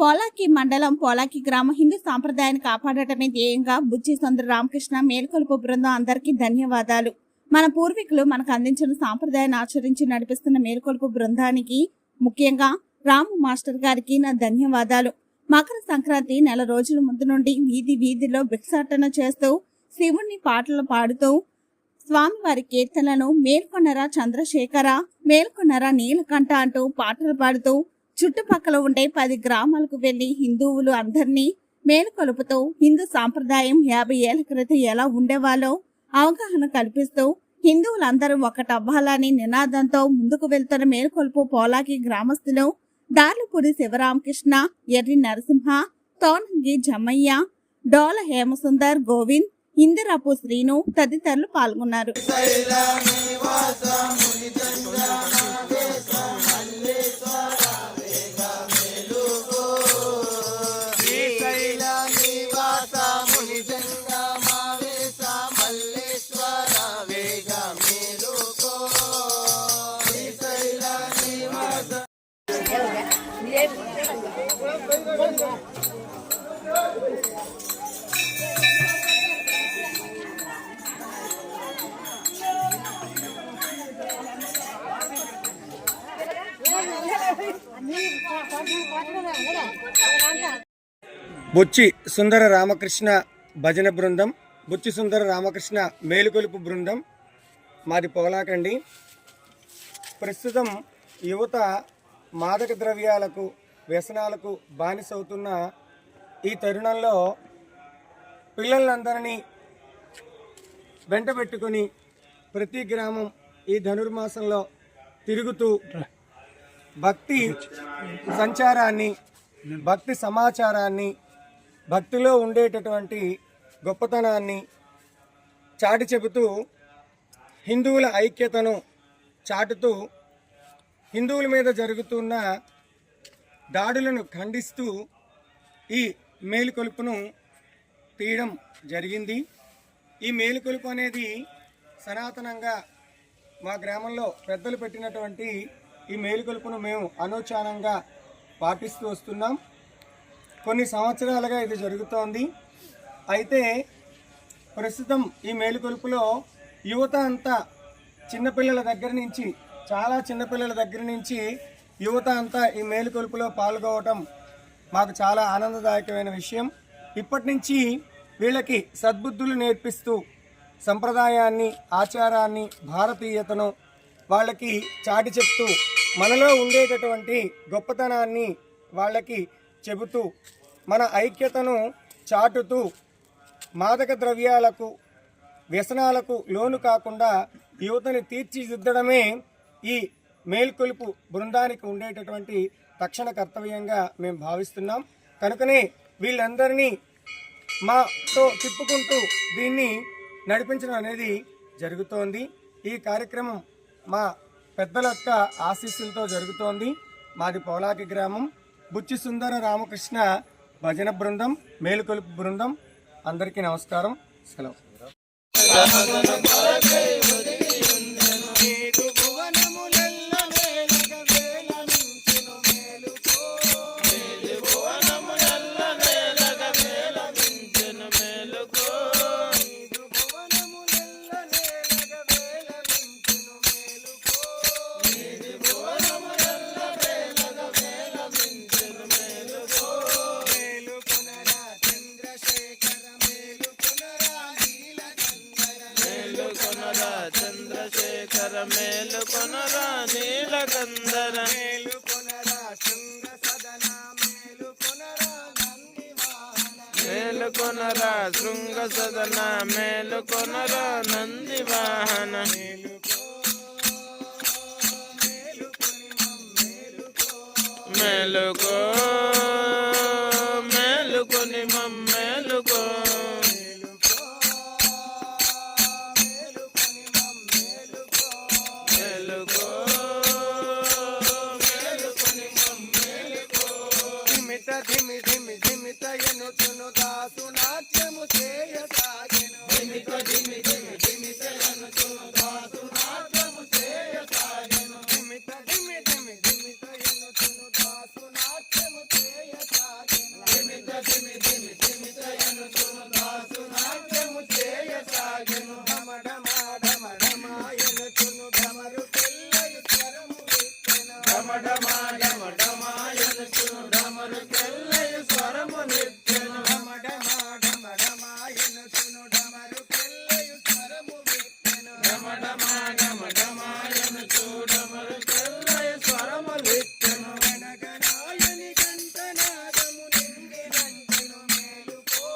పోలాకి మండలం పోలాకి గ్రామ హిందూ సాంప్రదాయాన్ని కాపాడటమే ధ్యేయంగా బుచ్చి సుందర రామకృష్ణ మేల్కొలుపు బృందం అందరికీ ధన్యవాదాలు. మన పూర్వీకులు మనకు అందించిన సాంప్రదాయాన్ని ఆచరించి నడిపిస్తున్న మేల్కొలుపు బృందానికి ముఖ్యంగా రాము మాస్టర్ గారికి నా ధన్యవాదాలు. మకర సంక్రాంతి నెల రోజుల ముందు నుండి వీధి వీధిలో భిక్షాటన చేస్తూ శివుణ్ణి పాటలు పాడుతూ స్వామివారి కీర్తనలను మేల్కొన్నరా చంద్రశేఖర, మేల్కొన్నరా నీలకంఠ అంటూ పాటలు పాడుతూ చుట్టుపక్కల ఉండే 10 గ్రామాలకు వెళ్లి హిందువులు అందరినీ మేలుకొలుపుతూ హిందూ సాంప్రదాయం 50 ఏళ్ల క్రితం ఎలా ఉండేవాళ్ళో అవగాహన కల్పిస్తూ హిందువులందరూ ఒకటవ్వాలని నినాదంతో ముందుకు వెళ్తున్న మేలుకొలుపు పోలాకి గ్రామస్తులు దార్లపూడి శివరామకృష్ణ, ఎర్రి నరసింహ, తోనంగి జమ్మయ్య, డోల హేమసుందర్, గోవింద్, ఇందిరాపు శ్రీను తదితరులు పాల్గొన్నారు. బుచ్చి సుందర రామకృష్ణ భజన బృందం, బుచ్చి సుందర రామకృష్ణ మేలుకొలుపు బృందం మాది పోలాకండి. ప్రస్తుతం యువత మాదక ద్రవ్యాలకు, వ్యసనాలకు బానిసవుతున్న ఈ తరుణంలో పిల్లలందరినీ వెంట పెట్టుకుని ప్రతి గ్రామం ఈ ధనుర్మాసంలో తిరుగుతూ భక్తి సంచారాన్ని, భక్తి సమాచారాన్ని, భక్తిలో ఉండేటటువంటి గొప్పతనాన్ని చాటి చెబుతూ హిందువుల ఐక్యతను చాటుతూ హిందువుల మీద జరుగుతున్న దాడులను ఖండిస్తూ ఈ మేలుకొలుపును తీయడం జరిగింది. ఈ మేలుకొలుపు అనేది సనాతనంగా మా గ్రామంలో పెద్దలు పెట్టినటువంటి ఈ మేలుకొలుపును మేము అనూచానంగా పాటిస్తూ వస్తున్నాం. కొన్ని సంవత్సరాలుగా ఇది జరుగుతోంది. అయితే ప్రస్తుతం ఈ మేలుకొలుపులో యువత అంతా చిన్నపిల్లల దగ్గర నుంచి, చాలా చిన్నపిల్లల దగ్గర నుంచి యువత అంతా ఈ మేలుకొలుపులో పాల్గొనడం మాకు చాలా ఆనందదాయకమైన విషయం. ఇప్పటి నుంచి వీళ్ళకి సద్బుద్ధులు నేర్పిస్తూ సంప్రదాయాన్ని, ఆచారాన్ని, భారతీయతను వాళ్ళకి చాటి చెప్తూ మనలో ఉండేటటువంటి గొప్పతనాన్ని వాళ్ళకి చెబుతూ మన ఐక్యతను చాటుతూ మాదక ద్రవ్యాలకు, వ్యసనాలకు లోను కాకుండా యువతని తీర్చిదిద్దడమే ఈ మేల్కొలుపు బృందానికి ఉండేటటువంటి తక్షణ కర్తవ్యంగా మేము భావిస్తున్నాం. కనుకనే వీళ్ళందరినీ మాతో తిప్పుకుంటూ దీన్ని నడిపించడం అనేది జరుగుతోంది. ఈ కార్యక్రమం మా పెద్దల యొక్క ఆశీస్సులతో జరుగుతోంది. మాది పోలాకి గ్రామం. బుచ్చి సుందర రామకృష్ణ భజన బృందం, మేలుకొలుపు బృందం. అందరికీ నమస్కారం. సెలవు. చంద్రశేఖర మేలుకొనరా నీలకందర, మేలుకొనరా శృంగ సదన, మేలుకొనరా శృంగ సదన, మేలుకొనరా నంది వాహన, మేలుకో మేలుకొని మమ్మేలుకో, ధిమి ధిమి ధిమిత ఎనుచును దాసు నాట్యము చేయసాగెను, ధిమిత ధిమి ధిమి ధిమిత ఎనుచును దాసు నాట్యము చేయసాగెను, ధిమిత ధిమి ధిమి ధిమిత ఎనుచును దాసు నాట్యము డమడమాయనుచు డమరు తెల్లయ స్వరములిచ్చెను గణగణాయని గంటనాదము నింగినంచెను మేలుకో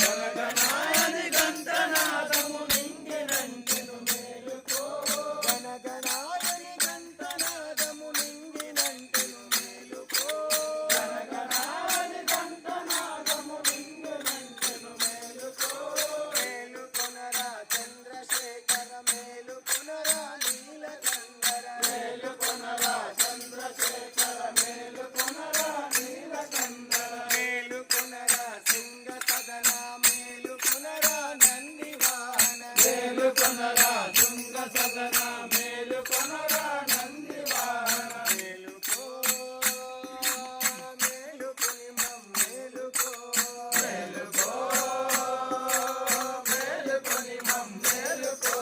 గణగణాయని గంటనాదము నింగినంచెను మేలుకో గణగణాయని గంటనాదము నింగినంచెను మేలుకో గణగణాయని గంటనాదము నింగినంచెను మేలుకో మేలుకొనరా చంద్రశేఖర మేలుకొనరా నీలకంఠర మేలుకొనరా చంద్రశేఖర మేలుకొనరా నీలకంఠర మేలుకొనరా సింగ సదన మేలుకొనరా నందివాహన మేలుకొనరా తుంగ సదన మేలుకొనరా నందివాహన మేలుకో మేలుకొని మేలుకో మేలుకో మేలుకొని మేలుకో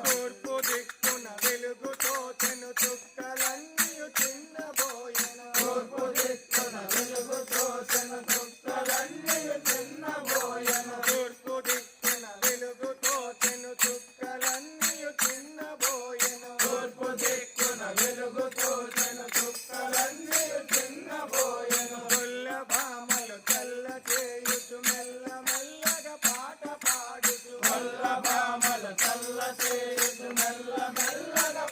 తూర్పు దిక్కున వెలుగుతో తెను చుక్కలన్నీయు చిన్నబోయెను తూర్పు దిక్కున వెలుగుతో తెను చుక్కలన్నీయు చిన్నబోయెను తూర్పు దిక్కున వెలుగుతో తెను చుక్కలన్నీయు చిన్నబోయెను తూర్పు దిక్కున వెలుగుతో తెను చుక్కలన్నీయు చిన్నబోయెను గొల్లభామలు తెల్ల చేయుచు మెల్ల మెల్లగా పాట పాడుచు గొల్లభామలు తెల్ల చేయుచు మెల్ల మెల్లగా